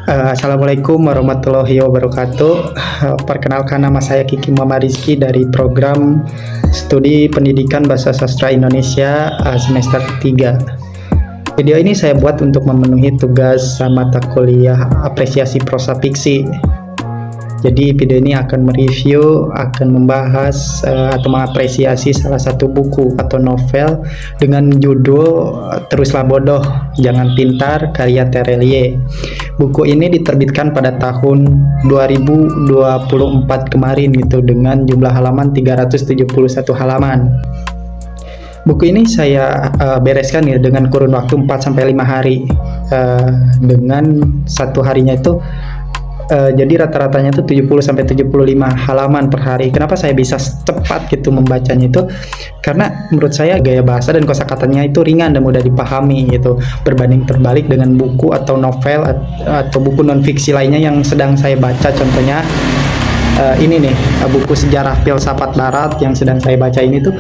Assalamualaikum warahmatullahi wabarakatuh. Perkenalkan, nama saya Kiki Muhammad Rizky dari program studi pendidikan bahasa sastra Indonesia semester 3. Video ini saya buat untuk memenuhi tugas mata kuliah apresiasi prosa fiksi. Jadi video ini akan mereview, akan membahas atau mengapresiasi salah satu buku atau novel dengan judul Teruslah Bodoh, Jangan Pintar, karya Terelie. Buku ini diterbitkan pada tahun 2024 kemarin gitu, dengan jumlah halaman 371 halaman. Buku ini saya bereskan ya dengan kurun waktu 4-5 hari. Dengan satu harinya itu jadi rata-ratanya itu 70-75 halaman per hari. Kenapa saya bisa cepat gitu membacanya itu? Karena menurut saya gaya bahasa dan kosakatanya itu ringan dan mudah dipahami gitu. Berbanding terbalik dengan buku atau novel atau buku non-fiksi lainnya yang sedang saya baca. Contohnya ini nih, buku sejarah filsafat barat yang sedang saya baca ini tuh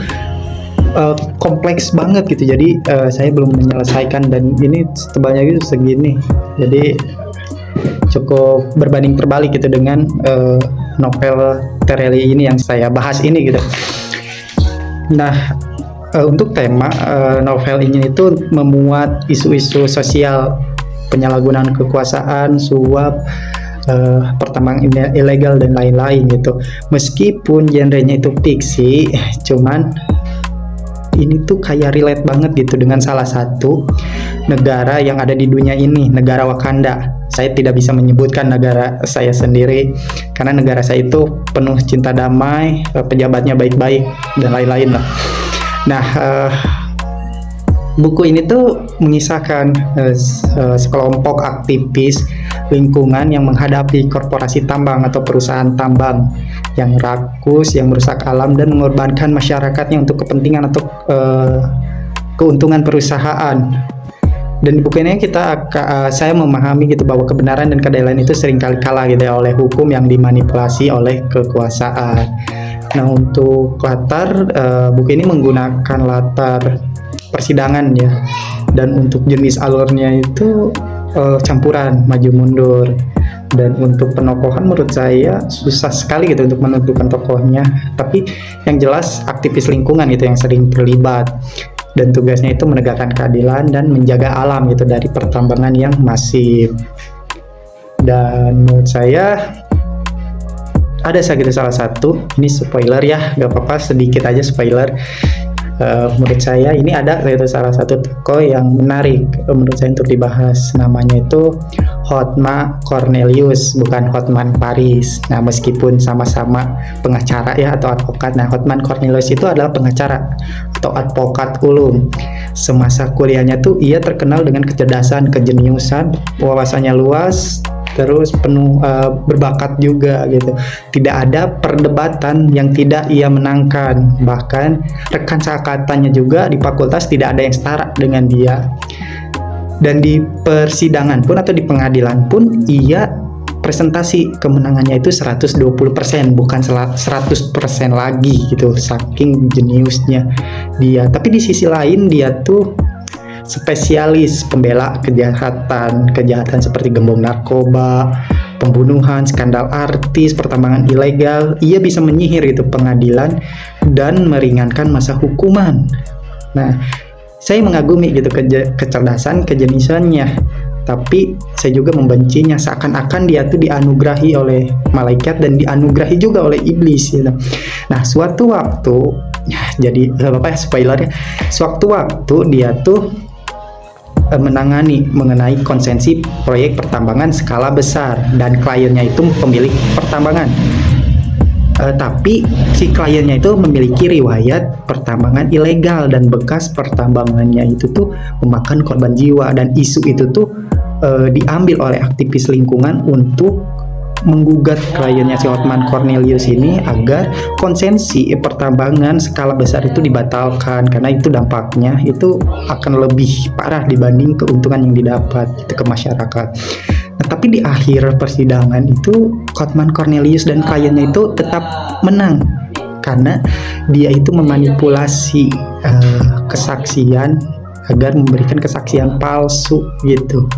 kompleks banget gitu. Jadi saya belum menyelesaikan, dan ini tebalnya gitu segini. Jadi cukup berbanding terbalik gitu dengan novel Terelie ini yang saya bahas ini gitu. Nah, untuk tema novel ini itu memuat isu-isu sosial, penyalahgunaan kekuasaan, suap, pertambangan ilegal dan lain-lain gitu. Meskipun genrenya itu fiksi, cuman ini tuh kayak relate banget gitu dengan salah satu negara yang ada di dunia ini, negara Wakanda. Saya tidak bisa menyebutkan negara saya sendiri karena negara saya itu penuh cinta damai, pejabatnya baik-baik dan lain-lain lah. Nah, buku ini tuh mengisahkan sekelompok aktivis lingkungan yang menghadapi korporasi tambang atau perusahaan tambang yang rakus, yang merusak alam dan mengorbankan masyarakatnya untuk kepentingan atau keuntungan perusahaan. Dan di buku ini saya memahami gitu bahwa kebenaran dan keadilan itu seringkali kalah gitu ya oleh hukum yang dimanipulasi oleh kekuasaan. Nah, untuk latar buku ini menggunakan latar persidangan ya, dan untuk jenis alurnya itu campuran maju mundur. Dan untuk penokohan menurut saya susah sekali gitu untuk menentukan tokohnya, tapi yang jelas aktivis lingkungan itu yang sering terlibat, dan tugasnya itu menegakkan keadilan dan menjaga alam gitu dari pertambangan yang masif. Dan menurut saya ada salah satu, ini spoiler ya, gak apa-apa sedikit aja spoiler. Menurut saya ini ada salah satu tokoh yang menarik menurut saya untuk dibahas. Namanya itu Hotma Cornelius, bukan Hotman Paris. Nah, meskipun sama-sama pengacara ya atau advokat. Nah, Hotman Cornelius itu adalah pengacara atau advokat ulung. Semasa kuliahnya tuh ia terkenal dengan kecerdasan, kejeniusan, wawasannya luas, terus penuh berbakat juga gitu. Tidak ada perdebatan yang tidak ia menangkan. Bahkan rekan seangkatannya juga di fakultas tidak ada yang setara dengan dia. Dan di persidangan pun atau di pengadilan pun ia presentasi kemenangannya itu 120%, bukan 100% lagi gitu, saking jeniusnya dia. Tapi di sisi lain dia tuh spesialis pembela kejahatan seperti gembong narkoba, pembunuhan, skandal artis, pertambangan ilegal. Ia bisa menyihir itu pengadilan dan meringankan masa hukuman. Nah, saya mengagumi gitu kecerdasan, kejeniusannya. Tapi saya juga membencinya, seakan-akan dia tuh dianugerahi oleh malaikat dan dianugerahi juga oleh iblis gitu. Nah, suatu waktu, jadi spoiler ya, suatu waktu dia tuh menangani mengenai konsensi proyek pertambangan skala besar, dan kliennya itu pemilik pertambangan. Tapi si kliennya itu memiliki riwayat pertambangan ilegal dan bekas pertambangannya itu tuh memakan korban jiwa, dan isu itu tuh diambil oleh aktivis lingkungan untuk menggugat kliennya si Hotman Cornelius ini agar konsensi pertambangan skala besar itu dibatalkan, karena itu dampaknya itu akan lebih parah dibanding keuntungan yang didapat itu ke masyarakat. Nah, tapi di akhir persidangan itu Hotman Cornelius dan kliennya itu tetap menang karena dia itu memanipulasi kesaksian agar memberikan kesaksian palsu gitu.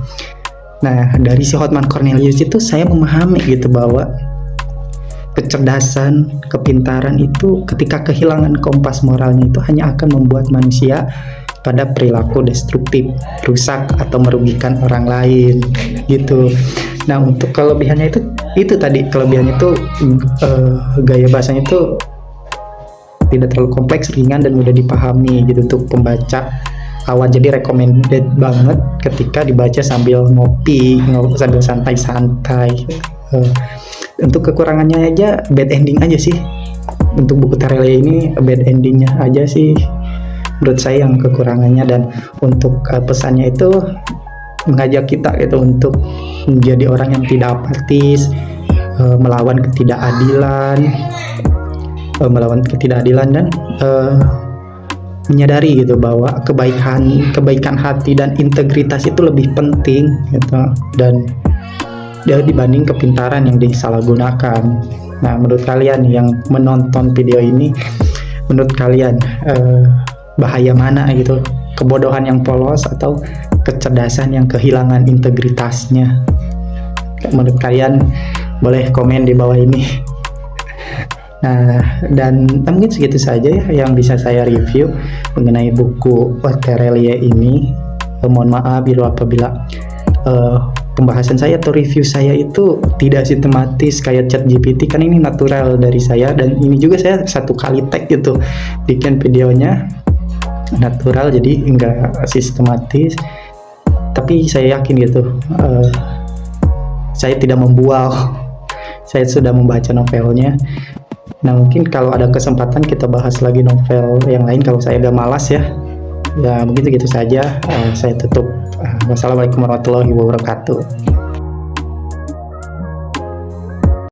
Nah, dari si Hotman Cornelius itu saya memahami gitu bahwa kecerdasan, kepintaran itu ketika kehilangan kompas moralnya itu hanya akan membuat manusia pada perilaku destruktif, rusak atau merugikan orang lain gitu. Nah, untuk kelebihannya itu tadi kelebihannya itu gaya bahasanya itu tidak terlalu kompleks, ringan dan mudah dipahami gitu untuk pembaca awal. Jadi recommended banget ketika dibaca sambil ngopi, sambil santai-santai. Untuk kekurangannya aja bad ending aja sih. Untuk buku Terelia ini bad endingnya aja sih menurut saya yang kekurangannya. Dan untuk pesannya itu mengajak kita gitu untuk menjadi orang yang tidak apatis, melawan ketidakadilan dan menyadari gitu bahwa kebaikan hati dan integritas itu lebih penting gitu, dan dibanding kepintaran yang disalahgunakan. Nah, menurut kalian yang menonton video ini, menurut kalian bahaya mana gitu, kebodohan yang polos atau kecerdasan yang kehilangan integritasnya? Menurut kalian boleh komen di bawah ini. Nah, dan mungkin segitu saja ya yang bisa saya review mengenai buku Terelia ini. Mohon maaf apabila pembahasan saya atau review saya itu tidak sistematis kayak ChatGPT, kan ini natural dari saya, dan ini juga saya satu kali tag gitu bikin videonya, natural jadi enggak sistematis. Tapi saya yakin gitu saya tidak membual, saya sudah membaca novelnya. Nah, mungkin kalau ada kesempatan kita bahas lagi novel yang lain kalau saya agak malas ya. Ya, begitu saja. Saya tutup. Wassalamualaikum warahmatullahi wabarakatuh.